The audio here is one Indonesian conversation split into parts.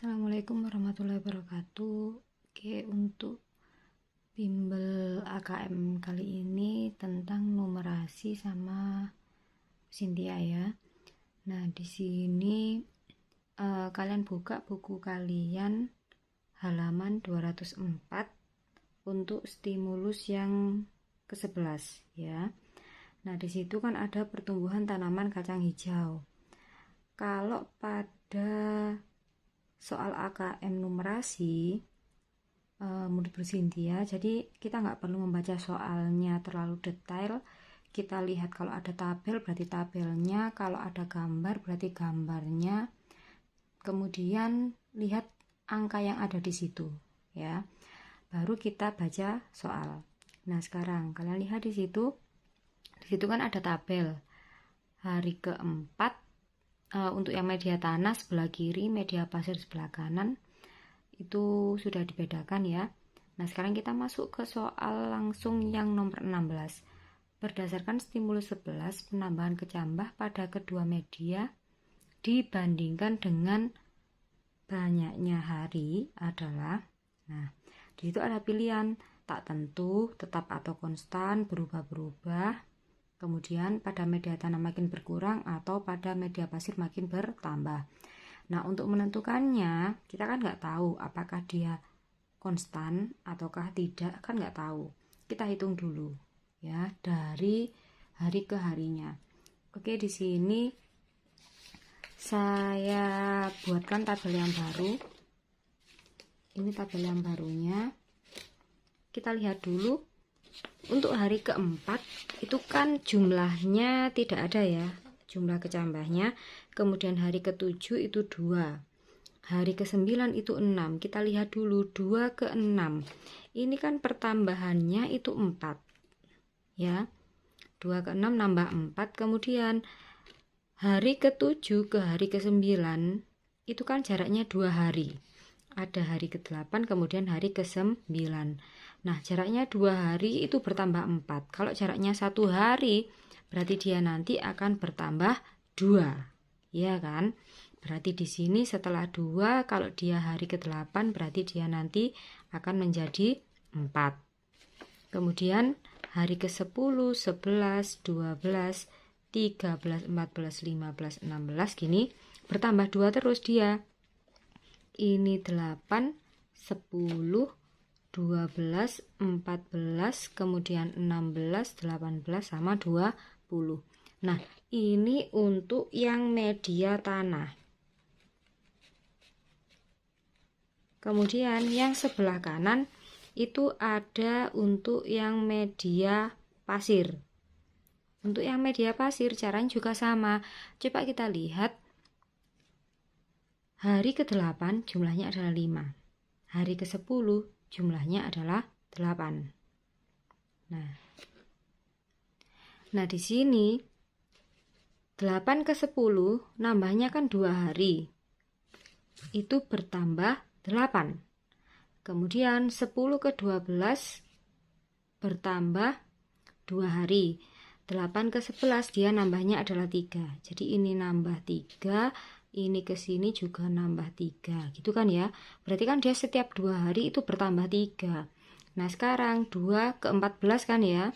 Assalamualaikum warahmatullahi wabarakatuh. Oke, untuk bimbel AKM kali ini tentang numerasi sama Cynthia ya. Nah, di sini kalian buka buku kalian halaman 204 untuk stimulus yang ke-11 ya. Nah, di situ kan ada pertumbuhan tanaman kacang hijau. Kalau pada soal AKM numerasi menurut Bu Cynthia, jadi kita nggak perlu membaca soalnya terlalu detail. Kita lihat kalau ada tabel berarti tabelnya, kalau ada gambar berarti gambarnya, kemudian lihat angka yang ada di situ ya, baru kita baca soal. Nah, sekarang kalian lihat di situ kan ada tabel hari keempat. Untuk yang media tanah sebelah kiri, media pasir sebelah kanan, itu sudah dibedakan ya. Nah, sekarang kita masuk ke soal langsung yang nomor 16. Berdasarkan stimulus 11, penambahan kecambah pada kedua media dibandingkan dengan banyaknya hari adalah, nah, di situ ada pilihan tak tentu, tetap atau konstan, berubah-berubah. Kemudian pada media tanah makin berkurang atau pada media pasir makin bertambah. Nah, untuk menentukannya kita kan nggak tahu apakah dia konstan ataukah tidak, kan nggak tahu. Kita hitung dulu ya dari hari ke harinya. Oke, di sini saya buatkan tabel yang baru. Ini tabel yang barunya. Kita lihat dulu. Untuk hari keempat itu kan jumlahnya tidak ada ya, jumlah kecambahnya. Kemudian hari ketujuh itu 2, hari ke-9 itu 6. Kita lihat dulu 2 ke 6, ini kan pertambahannya itu 4 ya, 2 ke 6 nambah 4. Kemudian hari ke-7 ke hari ke-9 itu kan jaraknya 2 hari, ada hari ke-8 kemudian hari ke-9. Nah, jaraknya 2 hari itu bertambah 4. Kalau jaraknya 1 hari, berarti dia nanti akan bertambah 2. Ya kan? Berarti di sini setelah 2, kalau dia hari ke-8, berarti dia nanti akan menjadi 4. Kemudian hari ke-10, 11, 12, 13, 14, 15, 16 gini, bertambah 2 terus dia. Ini 8, 10, 12, 14, kemudian 16, 18, sama 20. Nah, ini untuk yang media tanah. Kemudian yang sebelah kanan itu ada untuk yang media pasir. Untuk yang media pasir caranya juga sama. Coba kita lihat. Hari ke-8 jumlahnya adalah 5. Hari ke-10 jumlahnya adalah 8. Nah, di sini 8 ke 10 nambahnya kan 2 hari. Itu bertambah 8. Kemudian 10 ke 12 bertambah 2 hari. 8 ke 11 dia nambahnya adalah 3. Jadi ini nambah 3, ini ke sini juga nambah 3. Gitu kan ya. Berarti kan dia setiap 2 hari itu bertambah 3. Nah, sekarang 2 ke 14 kan ya.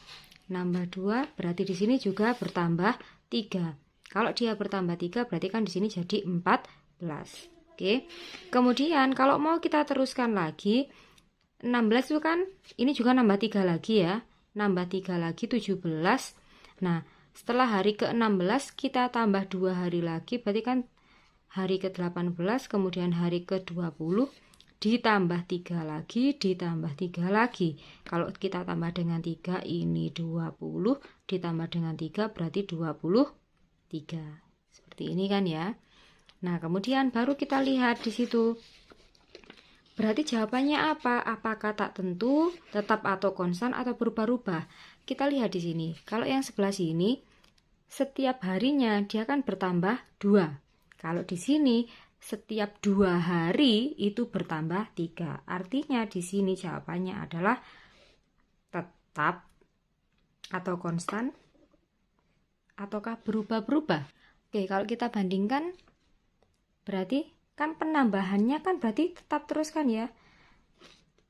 Nambah 2 berarti di sini juga bertambah 3. Kalau dia bertambah 3 berarti kan di sini jadi 14. Oke. Kemudian kalau mau kita teruskan lagi, 16 itu kan ini juga nambah 3 lagi ya. Nambah 3 lagi 17. Nah, setelah hari ke-16 kita tambah 2 hari lagi, berarti kan hari ke-18, kemudian hari ke-20, ditambah 3 lagi, ditambah 3 lagi. Kalau kita tambah dengan 3, ini 20, ditambah dengan 3 berarti 23. Seperti ini kan ya. Nah, kemudian baru kita lihat di situ. Berarti jawabannya apa? Apakah tak tentu, tetap atau konstan, atau berubah-ubah? Kita lihat di sini. Kalau yang sebelah sini, setiap harinya dia kan bertambah 2. Kalau di sini setiap 2 hari itu bertambah 3. Artinya di sini jawabannya adalah tetap atau konstan ataukah berubah-berubah. Oke, kalau kita bandingkan berarti kan penambahannya kan berarti tetap terus kan ya,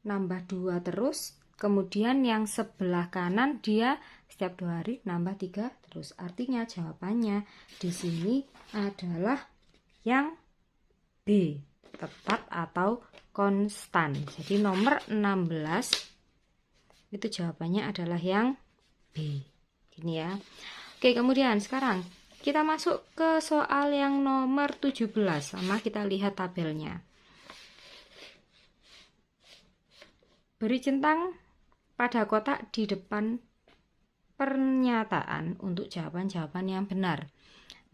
nambah 2 terus. Kemudian yang sebelah kanan dia setiap 2 hari nambah 3 terus. Artinya jawabannya di sini adalah yang B, tetap atau konstan. Jadi nomor 16 itu jawabannya adalah yang B. Ini ya. Oke, kemudian sekarang kita masuk ke soal yang nomor 17. Sama kita lihat tabelnya. Beri centang pada kotak di depan pernyataan untuk jawaban-jawaban yang benar.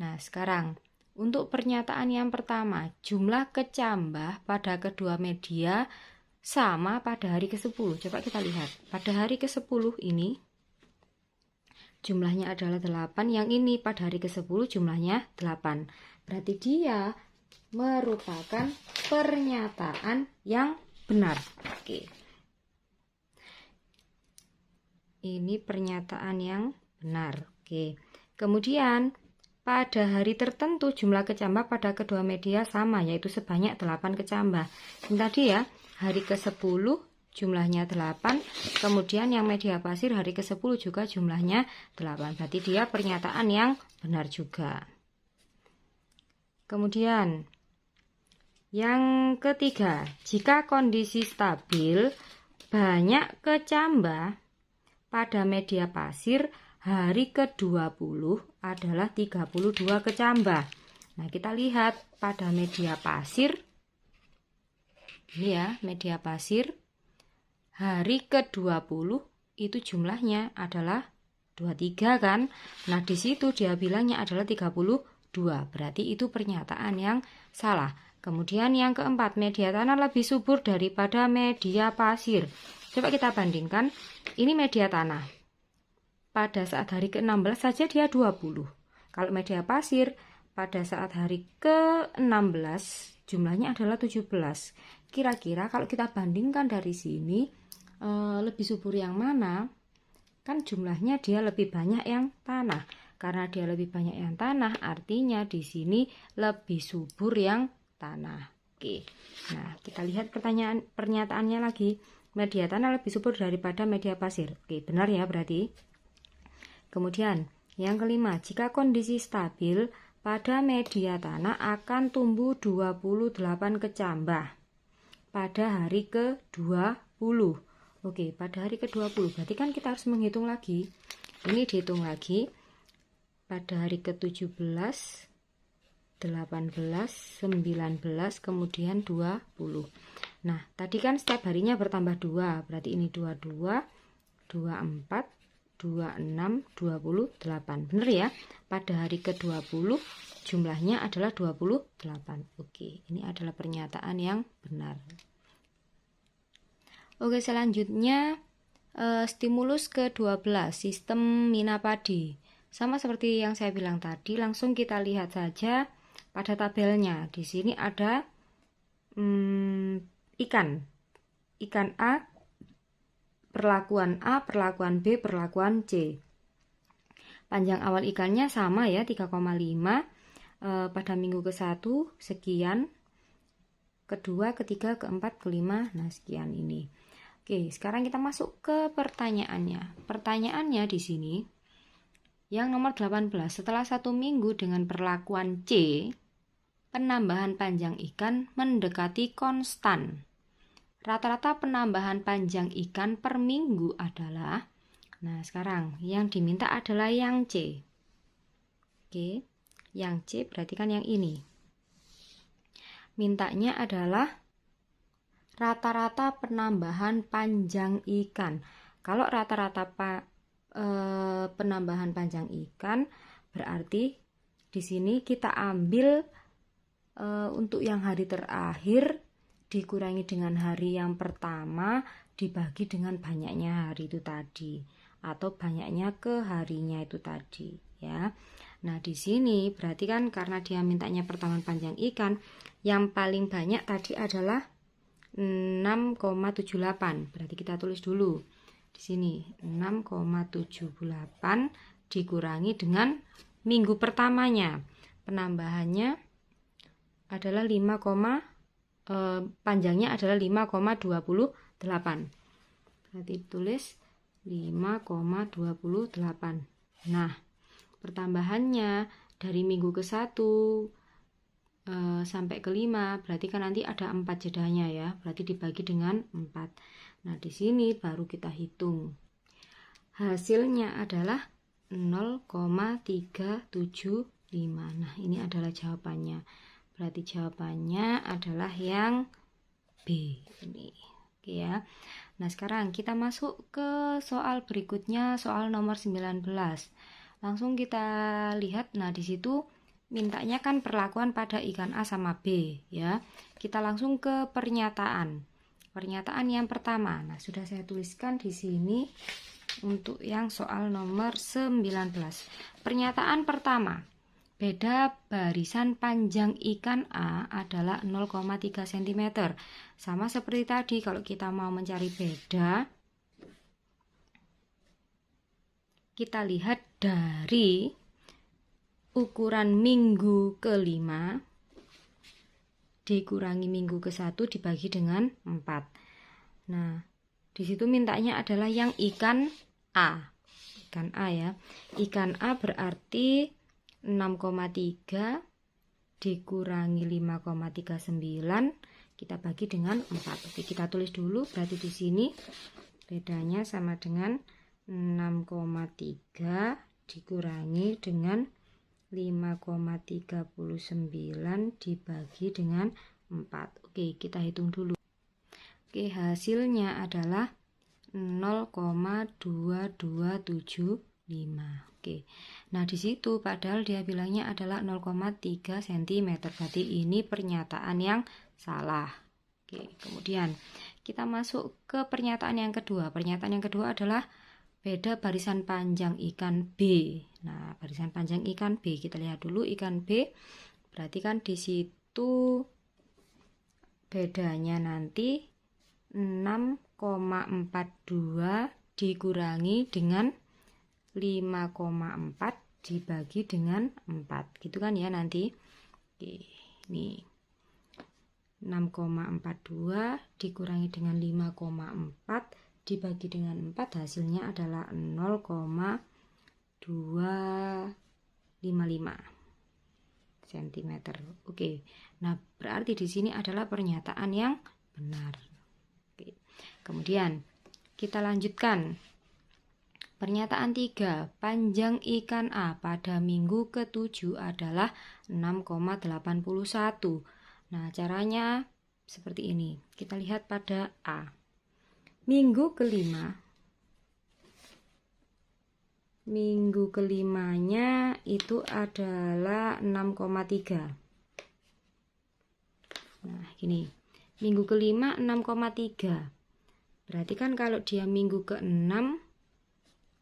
Nah, sekarang untuk pernyataan yang pertama, jumlah kecambah pada kedua media sama pada hari ke-10. Coba kita lihat. Pada hari ke-10 ini jumlahnya adalah 8. Yang ini pada hari ke-10 jumlahnya 8. Berarti dia merupakan pernyataan yang benar. Oke. Ini pernyataan yang benar. Oke. Kemudian pada hari tertentu jumlah kecambah pada kedua media sama, yaitu sebanyak 8 kecambah. Ini tadi ya, hari ke-10 jumlahnya 8, kemudian yang media pasir hari ke-10 juga jumlahnya 8. Berarti dia pernyataan yang benar juga. Kemudian yang ketiga, jika kondisi stabil banyak kecambah pada media pasir, hari ke-20 adalah 32 kecambah. Nah, kita lihat pada media pasir. Ini ya, media pasir. Hari ke-20 itu jumlahnya adalah 23 kan? Nah, di situ dia bilangnya adalah 32. Berarti itu pernyataan yang salah. Kemudian yang keempat, media tanah lebih subur daripada media pasir. Coba kita bandingkan. Ini media tanah. Pada saat hari ke-16 saja dia 20. Kalau media pasir pada saat hari ke-16 jumlahnya adalah 17. Kira-kira kalau kita bandingkan dari sini, lebih subur yang mana? Kan jumlahnya dia lebih banyak yang tanah. Karena dia lebih banyak yang tanah, artinya di sini lebih subur yang tanah. Oke. Nah, kita lihat pernyataannya lagi. Media tanah lebih subur daripada media pasir. Oke, benar ya berarti. Kemudian, yang kelima, jika kondisi stabil pada media tanah akan tumbuh 28 kecambah pada hari ke-20. Oke, pada hari ke-20. Berarti kan kita harus menghitung lagi. Ini dihitung lagi. Pada hari ke-17, 18, 19, kemudian 20. Nah, tadi kan setiap harinya bertambah 2. Berarti ini 22, 24, 26, 28. Benar ya? Pada hari ke-20 jumlahnya adalah 28. Oke, ini adalah pernyataan yang benar. Oke, selanjutnya stimulus ke-12, sistem mina padi. Sama seperti yang saya bilang tadi, langsung kita lihat saja pada tabelnya. Di sini ada ikan A, perlakuan A, perlakuan B, perlakuan C. Panjang awal ikannya sama ya, 3,5. Pada minggu ke-1 sekian, kedua, ketiga, keempat, kelima, nah sekian ini. Oke, sekarang kita masuk ke pertanyaannya. Pertanyaannya di sini yang nomor 18, setelah 1 minggu dengan perlakuan C, penambahan panjang ikan mendekati konstan. Rata-rata penambahan panjang ikan per minggu adalah, nah sekarang yang diminta adalah yang C. Oke, yang C berarti kan yang ini. Mintanya adalah rata-rata penambahan panjang ikan. Kalau rata-rata penambahan panjang ikan, berarti di sini kita ambil untuk yang hari terakhir dikurangi dengan hari yang pertama dibagi dengan banyaknya hari itu tadi atau banyaknya ke harinya itu tadi ya. Nah, di sini berarti kan karena dia mintanya pertambahan panjang ikan, yang paling banyak tadi adalah 6,78. Berarti kita tulis dulu di sini 6,78 dikurangi dengan minggu pertamanya. Penambahannya adalah panjangnya adalah 5,28. Berarti tulis 5,28. Nah, pertambahannya dari minggu ke-1 sampai ke-5, berarti kan nanti ada 4 jedanya ya. Berarti dibagi dengan 4. Nah, di sini baru kita hitung. Hasilnya adalah 0,375. Nah, ini adalah jawabannya. Berarti jawabannya adalah yang B ini. Oke ya. Nah, sekarang kita masuk ke soal berikutnya, soal nomor 19. Langsung kita lihat. Nah, di situ mintanya kan perlakuan pada ikan A sama B ya. Kita langsung ke pernyataan. Pernyataan yang pertama. Nah, sudah saya tuliskan di sini untuk yang soal nomor 19. Pernyataan pertama. Beda barisan panjang ikan A adalah 0,3 cm. Sama seperti tadi, kalau kita mau mencari beda, kita lihat dari ukuran minggu ke-5 dikurangi minggu ke-1 dibagi dengan 4. Nah, di situ mintanya adalah yang ikan A. Ikan A ya. Ikan A berarti 6,3 dikurangi 5,39 kita bagi dengan 4. Oke, kita tulis dulu. Berarti di sini bedanya sama dengan 6,3 dikurangi dengan 5,39 dibagi dengan 4. Oke, kita hitung dulu. Oke, hasilnya adalah 0,2275. Oke. Nah, di situ padahal dia bilangnya adalah 0,3 cm. Berarti ini pernyataan yang salah. Oke, kemudian kita masuk ke pernyataan yang kedua. Pernyataan yang kedua adalah beda barisan panjang ikan B. Nah, barisan panjang ikan B, kita lihat dulu ikan B. Berarti kan di situ bedanya nanti 6,42 dikurangi dengan 5,4 dibagi dengan 4. Gitu kan ya nanti. Oke, ini 6,42 dikurangi dengan 5,4 dibagi dengan 4, hasilnya adalah 0,255 cm. Oke. Nah, berarti di sini adalah pernyataan yang benar. Oke. Kemudian kita lanjutkan. Pernyataan 3, panjang ikan A pada minggu ke-7 adalah 6,81. Nah, caranya seperti ini. Kita lihat pada A. Minggu kelimanya itu adalah 6,3. Nah, gini. Minggu kelima 6,3. Berarti kan kalau dia minggu ke-6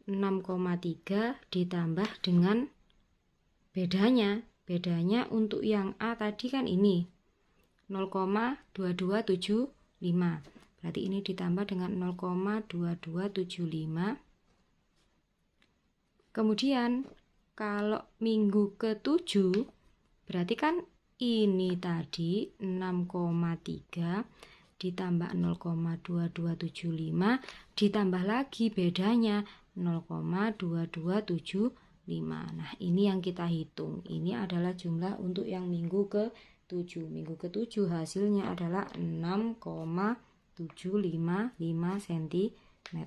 6,3 ditambah dengan bedanya untuk yang A tadi kan ini 0,2275. Berarti ini ditambah dengan 0,2275. Kemudian kalau minggu ke-7 berarti kan ini tadi 6,3 ditambah 0,2275 ditambah lagi bedanya 0,2275. Nah, ini yang kita hitung. Ini adalah jumlah untuk yang minggu ke-7. Minggu ke-7 hasilnya adalah 6,755 cm.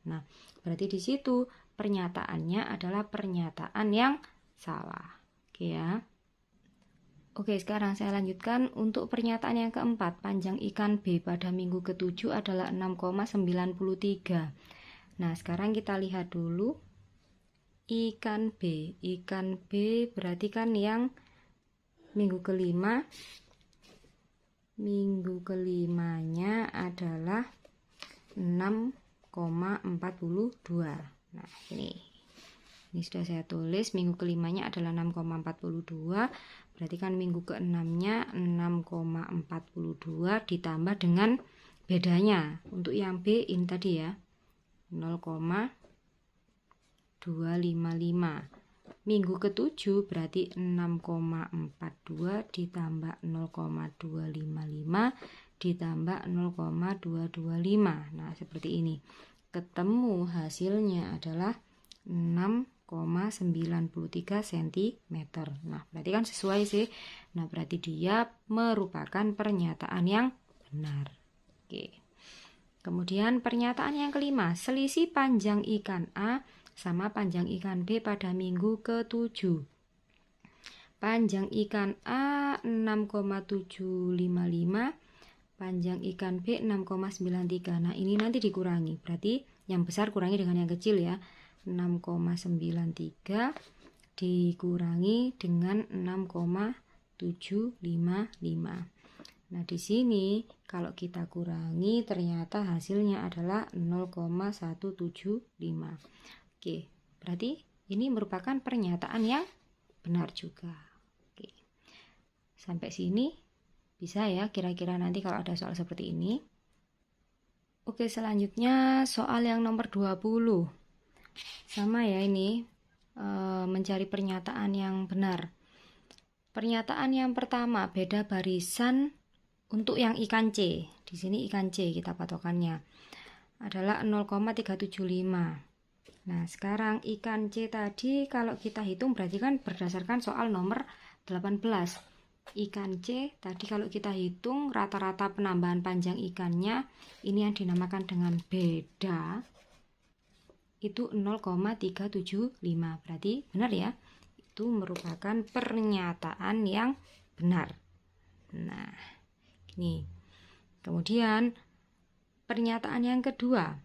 Nah, berarti di situ pernyataannya adalah pernyataan yang salah. Oke ya. Oke, sekarang saya lanjutkan untuk pernyataan yang keempat. Panjang ikan B pada minggu ke-7 adalah 6,93. Nah, sekarang kita lihat dulu ikan B. Ikan B berarti kan yang minggu kelima. Minggu kelimanya adalah 6,42. Nah, ini sudah saya tulis. Minggu kelimanya adalah 6,42. Berarti kan minggu ke-6-nya 6,42 ditambah dengan bedanya. Untuk yang B ini tadi ya 0,255. Minggu ke-7 berarti 6,42 ditambah 0,255 ditambah 0,225. Nah, seperti ini. Ketemu hasilnya adalah 6,93 cm. Nah, berarti kan sesuai sih. Nah, berarti dia merupakan pernyataan yang benar. Oke. Kemudian pernyataan yang kelima, selisih panjang ikan A sama panjang ikan B pada minggu ke-7. Panjang ikan A 6,755, panjang ikan B 6,93. Nah, ini nanti dikurangi. Berarti yang besar kurangi dengan yang kecil ya. 6,93 dikurangi dengan 6,755. Nah, di sini kalau kita kurangi ternyata hasilnya adalah 0,175. Oke, berarti ini merupakan pernyataan yang benar juga. Oke. Sampai sini bisa ya kira-kira nanti kalau ada soal seperti ini. Oke, selanjutnya soal yang nomor 20. Sama ya ini, mencari pernyataan yang benar. Pernyataan yang pertama, beda barisan untuk yang ikan C. Di sini ikan C kita patokannya adalah 0,375. Nah, sekarang ikan C tadi kalau kita hitung berarti kan berdasarkan soal nomor 18. Ikan C tadi kalau kita hitung rata-rata penambahan panjang ikannya, ini yang dinamakan dengan beda, itu 0,375. Berarti benar ya? Itu merupakan pernyataan yang benar. Nah, ini. Kemudian pernyataan yang kedua,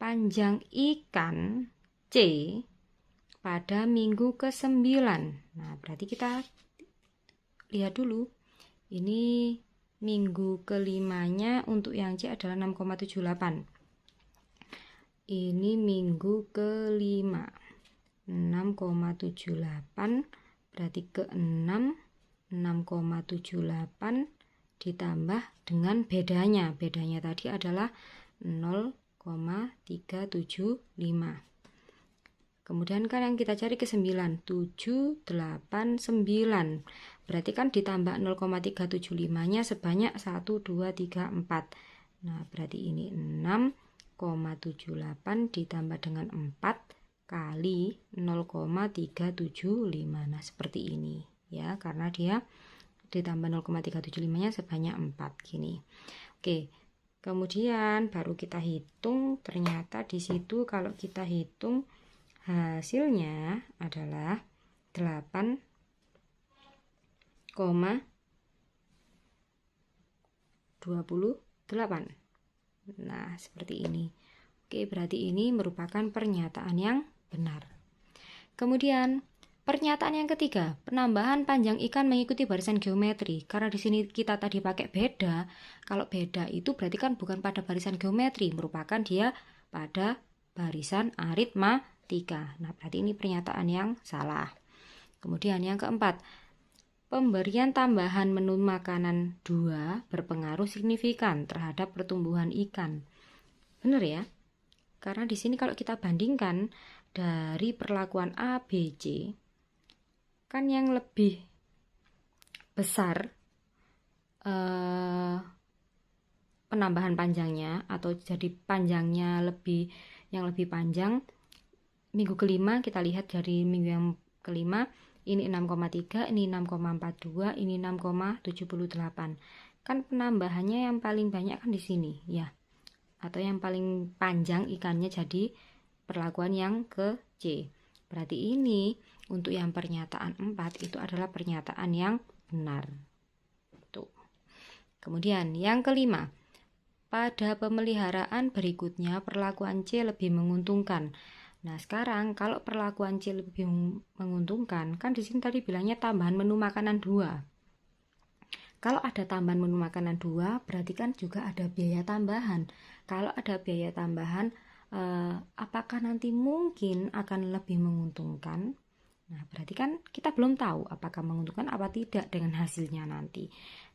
panjang ikan C pada minggu ke-9. Nah, berarti kita lihat dulu. Ini minggu ke-5-nya untuk yang C adalah 6,78. Ini minggu ke-5. 6,78 berarti ke-6 6,78 ditambah dengan bedanya. Bedanya tadi adalah 0,375. Kemudian kan yang kita cari ke-9, 789. Berarti kan ditambah 0,375-nya sebanyak 1, 2, 3, 4. Nah, berarti ini 6,78 ditambah dengan 4 kali 0,375. Nah, seperti ini ya, karena dia ditambah 0,375-nya sebanyak 4 gini. Oke. Kemudian baru kita hitung, ternyata di situ kalau kita hitung hasilnya adalah 8,28. Nah, seperti ini. Oke, berarti ini merupakan pernyataan yang benar. Kemudian pernyataan yang ketiga, penambahan panjang ikan mengikuti barisan geometri. Karena di sini kita tadi pakai beda. Kalau beda itu berarti kan bukan pada barisan geometri, merupakan dia pada barisan aritmatika. Nah, berarti ini pernyataan yang salah. Kemudian yang keempat, pemberian tambahan menu makanan 2 berpengaruh signifikan terhadap pertumbuhan ikan. Benar ya? Karena di sini kalau kita bandingkan dari perlakuan A, B, C, kan yang lebih besar penambahan panjangnya atau jadi panjangnya yang lebih panjang minggu ke-5. Kita lihat dari minggu yang ke-5 ini 6,3, ini 6,42, ini 6,78. Kan penambahannya yang paling banyak kan di sini ya, atau yang paling panjang ikannya jadi perlakuan yang ke C. Berarti ini untuk yang pernyataan 4 itu adalah pernyataan yang benar. Tuh. Kemudian yang kelima, pada pemeliharaan berikutnya perlakuan C lebih menguntungkan. Nah, sekarang kalau perlakuan C lebih menguntungkan, kan di sini tadi bilangnya tambahan menu makanan 2. Kalau ada tambahan menu makanan 2, berarti kan juga ada biaya tambahan. Kalau ada biaya tambahan, apakah nanti mungkin akan lebih menguntungkan? Nah, berarti kan kita belum tahu apakah menguntungkan apa tidak dengan hasilnya nanti.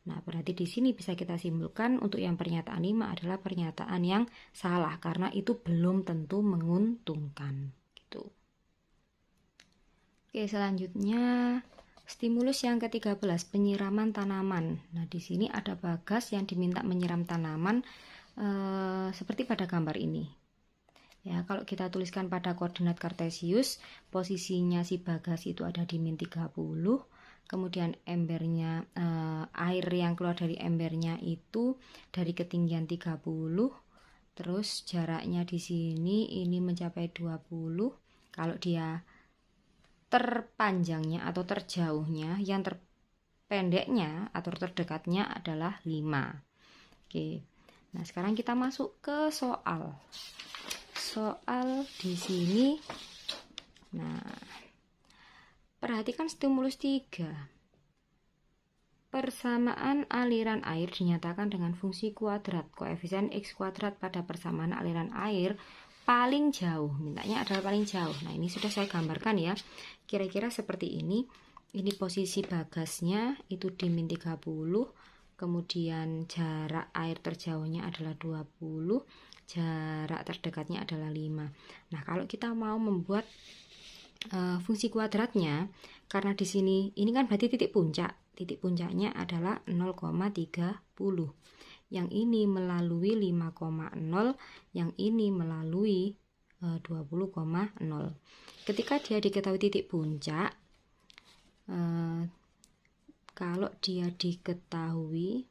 Nah, berarti di sini bisa kita simpulkan untuk yang pernyataan 5 adalah pernyataan yang salah karena itu belum tentu menguntungkan gitu. Oke, selanjutnya stimulus yang ke-13, penyiraman tanaman. Nah, di sini ada Bagas yang diminta menyiram tanaman seperti pada gambar ini. Ya, kalau kita tuliskan pada koordinat kartesius, posisinya si Bagas itu ada di min 30. Kemudian embernya, air yang keluar dari embernya itu dari ketinggian 30. Terus jaraknya di sini ini mencapai 20. Kalau dia terpanjangnya atau terjauhnya, yang terpendeknya atau terdekatnya adalah 5. Oke. Nah, sekarang kita masuk ke soal. Soal di sini. Nah, perhatikan stimulus 3. Persamaan aliran air dinyatakan dengan fungsi kuadrat. Koefisien X kuadrat pada persamaan aliran air paling jauh, mintanya adalah paling jauh. Nah, ini sudah saya gambarkan ya, kira-kira seperti ini. Ini posisi Bagasnya itu di min 30, kemudian jarak air terjauhnya adalah 20, jarak terdekatnya adalah 5. Nah, kalau kita mau membuat fungsi kuadratnya, karena di sini ini kan berarti titik puncaknya adalah 0,30. Yang ini melalui 5,0, yang ini melalui 20,0. Ketika dia diketahui titik puncak, kalau dia diketahui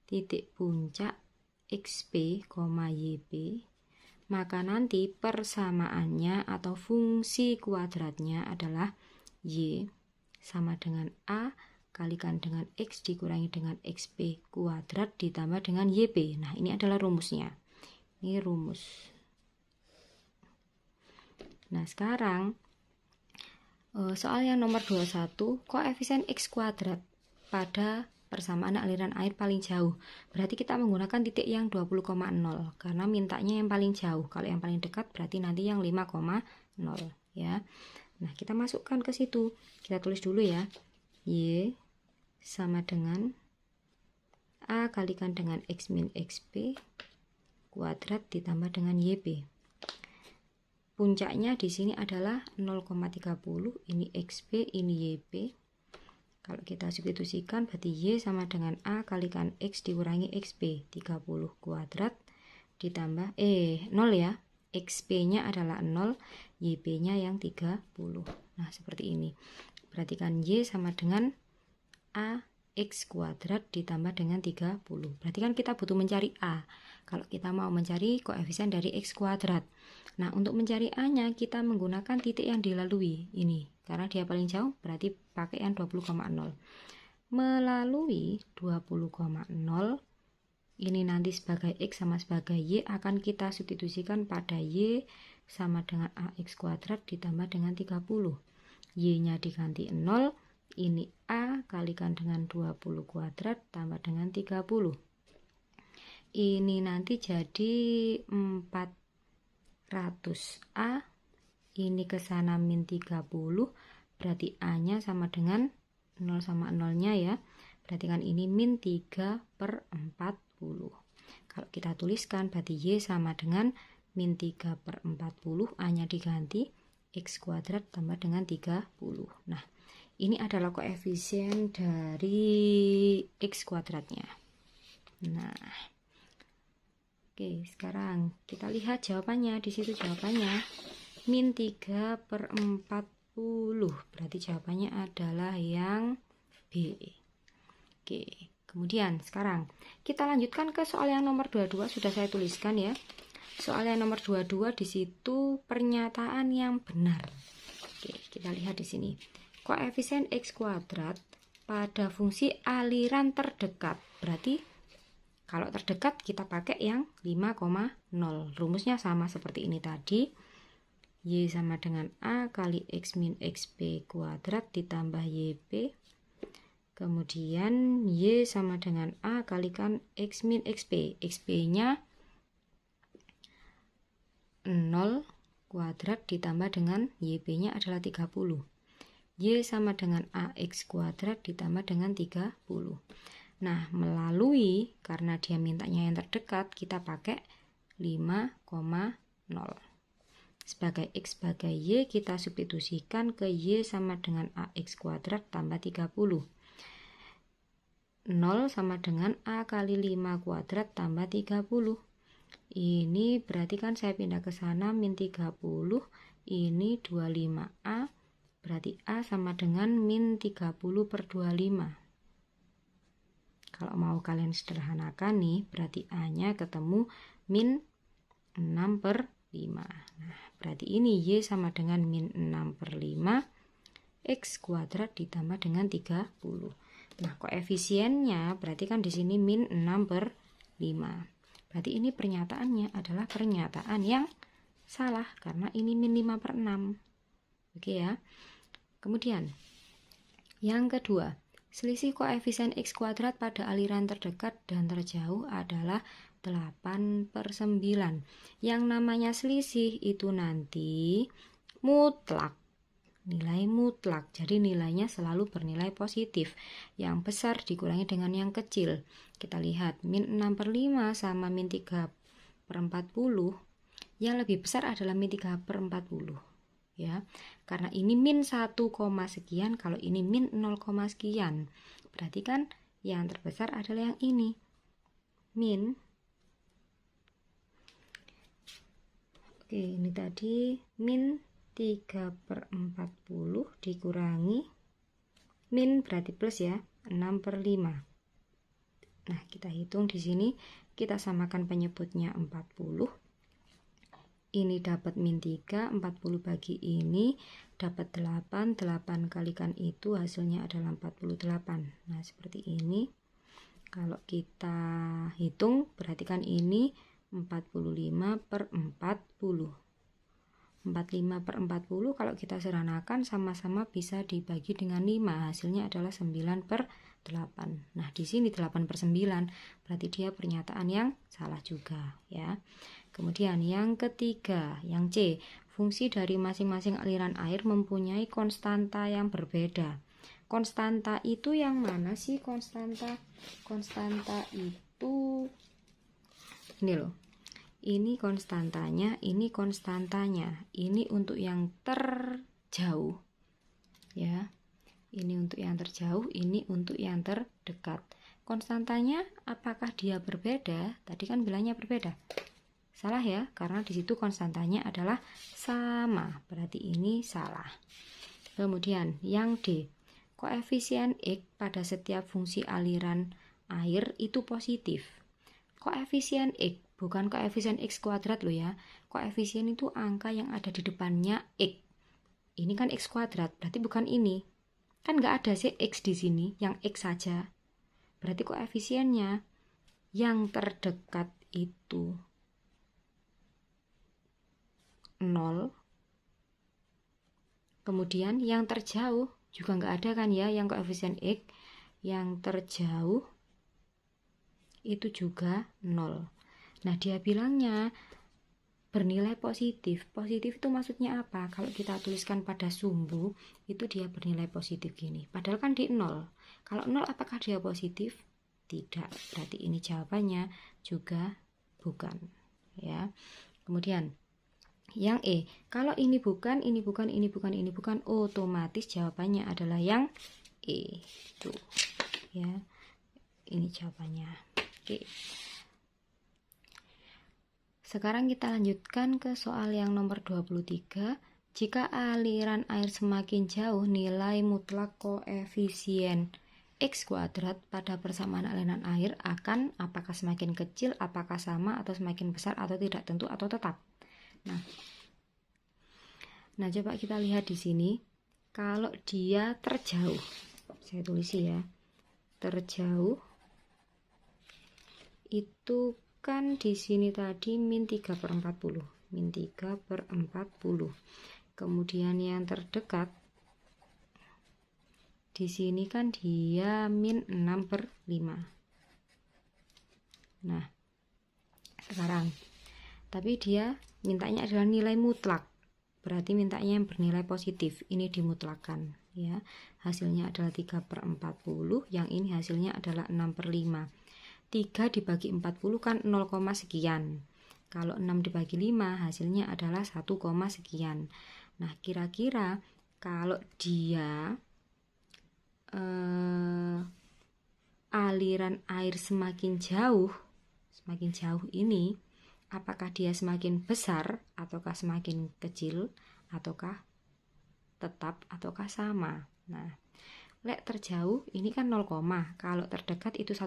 titik puncak XP, YP, maka nanti persamaannya atau fungsi kuadratnya adalah Y sama dengan A kalikan dengan X dikurangi dengan XP kuadrat ditambah dengan YP. Nah, ini adalah rumusnya. Ini rumus. Nah, sekarang soal yang nomor 21, koefisien X kuadrat pada persamaan aliran air paling jauh. Berarti kita menggunakan titik yang 20,0 karena mintanya yang paling jauh. Kalau yang paling dekat berarti nanti yang 5,0 ya. Nah, kita masukkan ke situ. Kita tulis dulu ya. Y sama dengan A kalikan dengan X min XP kuadrat ditambah dengan YP. Puncaknya di sini adalah 0,30, ini XP, ini YP. Kalau kita substitusikan berarti Y sama dengan A kalikan X dikurangi XP, 30 kuadrat ditambah 0 ya. XP-nya adalah 0, YP-nya yang 30. Nah, seperti ini. Perhatikan Y sama dengan A X kuadrat ditambah dengan 30. Berarti kan kita butuh mencari A. Kalau kita mau mencari koefisien dari X kuadrat. Nah, untuk mencari A-nya kita menggunakan titik yang dilalui ini. Karena dia paling jauh berarti pakai yang 20,0. Melalui 20,0 ini nanti sebagai X sama sebagai Y akan kita substitusikan pada Y sama dengan AX kuadrat ditambah dengan 30. Y-nya diganti 0, ini A kalikan dengan 20 kuadrat tambah dengan 30. Ini nanti jadi 400A, ini ke sana min 30, berarti A-nya sama dengan 0 sama 0-nya ya. Berarti kan ini min 3/40. Kalau kita tuliskan berarti Y sama dengan min 3/40, A-nya diganti X kuadrat tambah dengan 30. Nah, ini adalah koefisien dari X kuadratnya. Nah, oke, sekarang kita lihat jawabannya. Di situ jawabannya min 3/40. Berarti jawabannya adalah yang B. Oke, kemudian sekarang kita lanjutkan ke soal yang nomor 22. Sudah saya tuliskan ya. Soal yang nomor 22 di situ pernyataan yang benar. Oke, kita lihat di sini. Koefisien X kuadrat pada fungsi aliran terdekat. Berarti kalau terdekat kita pakai yang 5,0. Rumusnya sama seperti ini tadi. Y sama dengan A kali X min XP kuadrat ditambah YP. Kemudian Y sama dengan A kalikan X min XP. XP-nya 0 kuadrat ditambah dengan YP-nya adalah 30. Y sama dengan AX kuadrat ditambah dengan 30. Nah, melalui, karena dia mintanya yang terdekat, kita pakai 5,0. Sebagai X sebagai Y, kita substitusikan ke Y sama dengan AX kuadrat tambah 30. 0 sama dengan A kali 5 kuadrat tambah 30. Ini berarti kan saya pindah ke sana min 30, ini 25A, berarti A sama dengan min 30 per 25. Kalau mau kalian sederhanakan nih, berarti A-nya ketemu min 6 per 5. Nah, berarti ini Y sama dengan min 6 per 5, X kuadrat ditambah dengan 30. Nah, koefisiennya berarti kan di sini min 6 per 5. Berarti ini pernyataannya adalah pernyataan yang salah karena ini min 5 per 6. Oke ya. Kemudian yang kedua, selisih koefisien X kuadrat pada aliran terdekat dan terjauh adalah 8 per 9. Yang namanya selisih itu nanti mutlak. Nilai mutlak, jadi nilainya selalu bernilai positif. Yang besar dikurangi dengan yang kecil. Kita lihat min 6 per 5 sama min 3 per 40. Yang lebih besar adalah min 3 per 40 ya, karena ini min 1, sekian, kalau ini min 0, sekian. Berarti kan yang terbesar adalah yang ini, min. Oke, ini tadi min 3 per 40 dikurangi min berarti plus ya, 6 per 5. Nah, kita hitung di sini, kita samakan penyebutnya 40. Ini dapat min 3, 40 bagi ini dapat 8, 8 kalikan itu hasilnya adalah 48. Nah, seperti ini. Kalau kita hitung, berarti kan ini 45 per 40. 45 per 40 kalau kita sederhanakan sama-sama bisa dibagi dengan 5, hasilnya adalah 9 per 8. Nah, di sini 8 per 9, berarti dia pernyataan yang salah juga ya. Kemudian yang ketiga, yang C, fungsi dari masing-masing aliran air mempunyai konstanta yang berbeda. Konstanta itu yang mana sih konstanta? Konstanta itu ini loh. Ini konstantanya, ini konstantanya. Ini untuk yang terjauh. Ya. Ini untuk yang terjauh, ini untuk yang terdekat. Konstantanya apakah dia berbeda? Tadi kan bilangnya berbeda. Salah ya, karena di situ konstantanya adalah sama. Berarti ini salah. Kemudian yang D, koefisien X pada setiap fungsi aliran air itu positif. Koefisien X, bukan koefisien X kuadrat loh ya. Koefisien itu angka yang ada di depannya X. Ini kan X kuadrat, berarti bukan ini. Kan nggak ada sih X di sini, yang X saja. Berarti koefisiennya yang terdekat itu 0, kemudian yang terjauh juga nggak ada kan ya, yang koefisien X yang terjauh itu juga 0. Nah, dia bilangnya bernilai positif. Positif itu maksudnya apa? Kalau kita tuliskan pada sumbu itu dia bernilai positif gini, padahal kan di 0. Kalau 0 apakah dia positif? Tidak. Berarti ini jawabannya juga bukan ya. Kemudian yang E, kalau ini bukan, ini bukan, ini bukan, ini bukan, otomatis jawabannya adalah yang E. Tuh, ya. Ini jawabannya. Oke. Sekarang kita lanjutkan ke soal yang nomor 23. Jika aliran air semakin jauh, nilai mutlak koefisien X kuadrat pada persamaan aliran air akan apakah semakin kecil, apakah sama, atau semakin besar, atau tidak tentu, atau tetap. Nah, coba kita lihat di sini. Kalau dia terjauh, saya tulis ya, terjauh itu kan di sini tadi min 3 per 40, min 3 per 40. Kemudian yang terdekat di sini kan dia min 6 per 5. Nah, sekarang tapi dia mintanya adalah nilai mutlak, berarti mintanya yang bernilai positif. Ini dimutlakan ya. Hasilnya adalah 3 per 40, yang ini hasilnya adalah 6 per 5. 3 dibagi 40 kan 0, sekian. Kalau 6 dibagi 5 hasilnya adalah 1, sekian. Nah, kira-kira kalau dia aliran air semakin jauh ini, apakah dia semakin besar ataukah semakin kecil, ataukah tetap ataukah sama. Nah, lek terjauh ini kan 0, kalau terdekat itu 1,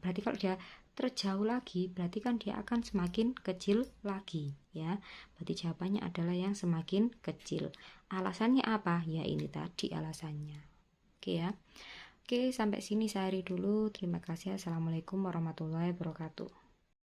berarti kalau dia terjauh lagi berarti kan dia akan semakin kecil lagi ya. Berarti jawabannya adalah yang semakin kecil. Alasannya apa? Ya ini tadi alasannya. Oke ya. Oke, sampai sini saya akhiri dulu. Terima kasih. Assalamualaikum warahmatullahi wabarakatuh.